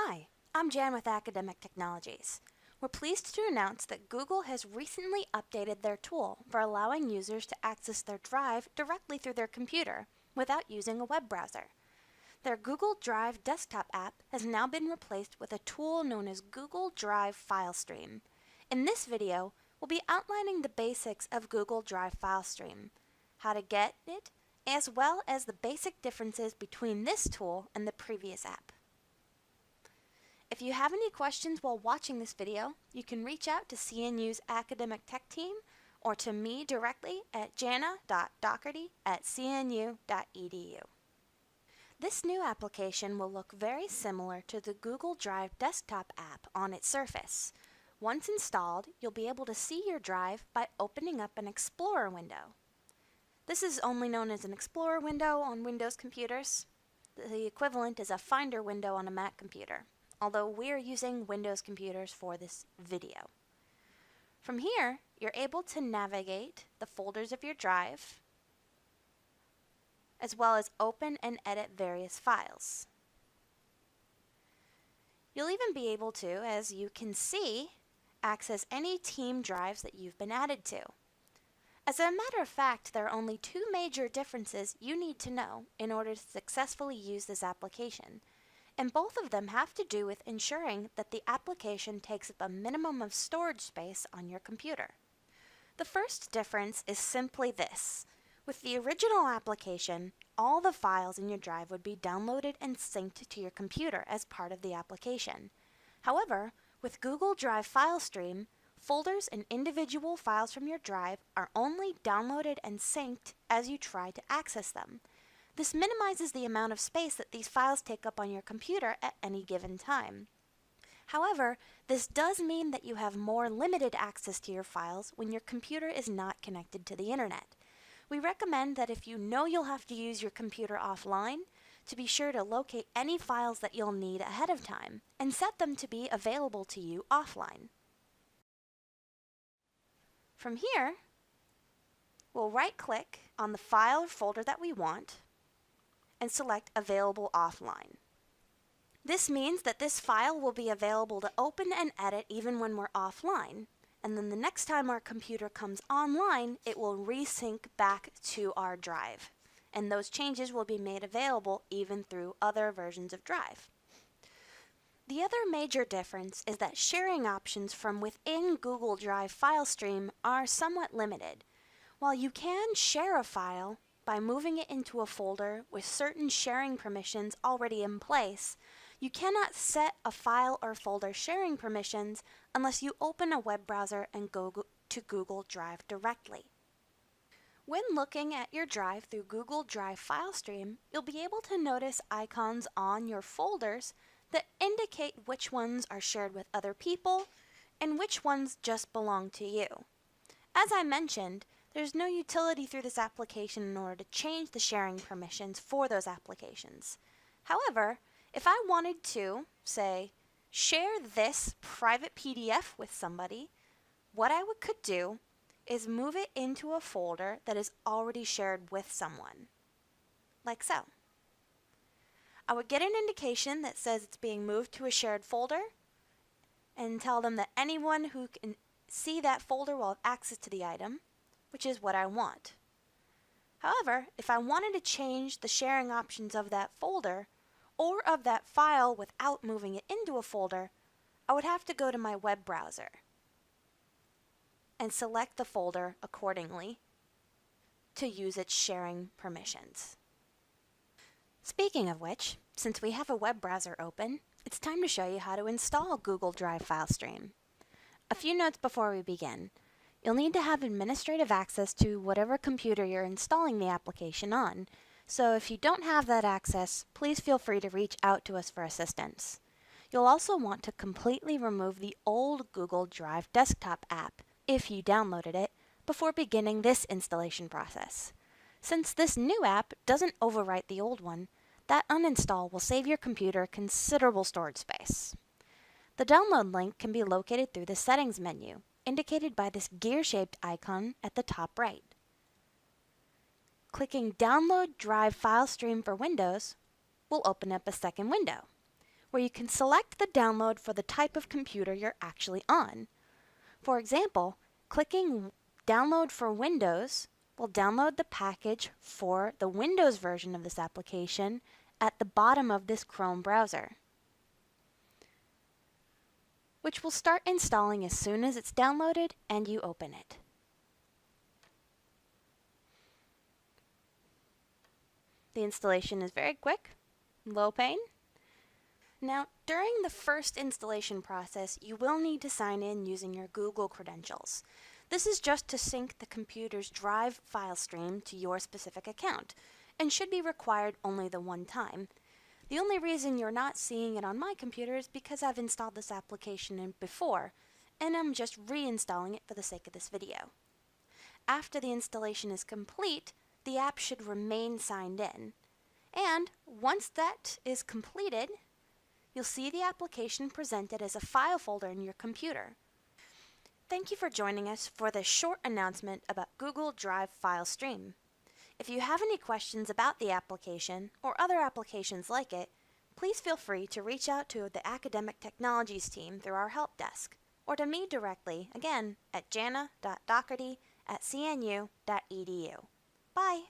Hi, I'm Jan with Academic Technologies. We're pleased to announce that Google has recently updated their tool for allowing users to access their Drive directly through their computer without using a web browser. Their Google Drive desktop app has now been replaced with a tool known as Google Drive FileStream. In this video, we'll be outlining the basics of Google Drive FileStream, how to get it, as well as the basic differences between this tool and the previous app. If you have any questions while watching this video, you can reach out to CNU's academic tech team or to me directly at jana.docherty@cnu.edu. This new application will look very similar to the Google Drive desktop app on its surface. Once installed, you'll be able to see your Drive by opening up an Explorer window. This is only known as an Explorer window on Windows computers. The equivalent is a Finder window on a Mac computer, although we're using Windows computers for this video. From here, you're able to navigate the folders of your Drive, as well as open and edit various files. You'll even be able to, as you can see, access any team drives that you've been added to. As a matter of fact, there are only two major differences you need to know in order to successfully use this application, and both of them have to do with ensuring that the application takes up a minimum of storage space on your computer. The first difference is simply this. With the original application, all the files in your Drive would be downloaded and synced to your computer as part of the application. However, with Google Drive FileStream, folders and individual files from your Drive are only downloaded and synced as you try to access them. This minimizes the amount of space that these files take up on your computer at any given time. However, this does mean that you have more limited access to your files when your computer is not connected to the internet. We recommend that if you know you'll have to use your computer offline, to be sure to locate any files that you'll need ahead of time and set them to be available to you offline. From here, we'll right-click on the file or folder that we want and select Available Offline. This means that this file will be available to open and edit even when we're offline, and then the next time our computer comes online, it will resync back to our Drive, and those changes will be made available even through other versions of Drive. The other major difference is that sharing options from within Google Drive FileStream are somewhat limited. While you can share a file by moving it into a folder with certain sharing permissions already in place, you cannot set a file or folder sharing permissions unless you open a web browser and go to Google Drive directly. When looking at your Drive through Google Drive FileStream, you'll be able to notice icons on your folders that indicate which ones are shared with other people and which ones just belong to you. As I mentioned, there's no utility through this application in order to change the sharing permissions for those applications. However, if I wanted to, say, share this private PDF with somebody, what I could do is move it into a folder that is already shared with someone, like so. I would get an indication that says it's being moved to a shared folder and tell them that anyone who can see that folder will have access to the item, which is what I want. However, if I wanted to change the sharing options of that folder or of that file without moving it into a folder, I would have to go to my web browser and select the folder accordingly to use its sharing permissions. Speaking of which, since we have a web browser open, it's time to show you how to install Google Drive FileStream. A few notes before we begin. You'll need to have administrative access to whatever computer you're installing the application on, so if you don't have that access, please feel free to reach out to us for assistance. You'll also want to completely remove the old Google Drive desktop app, if you downloaded it, before beginning this installation process. Since this new app doesn't overwrite the old one, that uninstall will save your computer considerable storage space. The download link can be located through the Settings menu, indicated by this gear-shaped icon at the top right. Clicking Download Drive FileStream for Windows will open up a second window. where you can select the download for the type of computer you're actually on. For example, clicking Download for Windows will download the package for the Windows version of this application at the bottom of this Chrome browser, which will start installing as soon as it's downloaded and you open it. The installation is very quick, low pain. Now, during the first installation process, you will need to sign in using your Google credentials. This is just to sync the computer's Drive file stream to your specific account, and should be required only the one time. The only reason you're not seeing it on my computer is because I've installed this application in before, and I'm just reinstalling it for the sake of this video. After the installation is complete, the app should remain signed in. And once that is completed, you'll see the application presented as a file folder in your computer. Thank you for joining us for this short announcement about Google Drive File Stream. If you have any questions about the application or other applications like it, please feel free to reach out to the Academic Technologies team through our help desk, or to me directly, again, at jana.doherty@cnu.edu. Bye!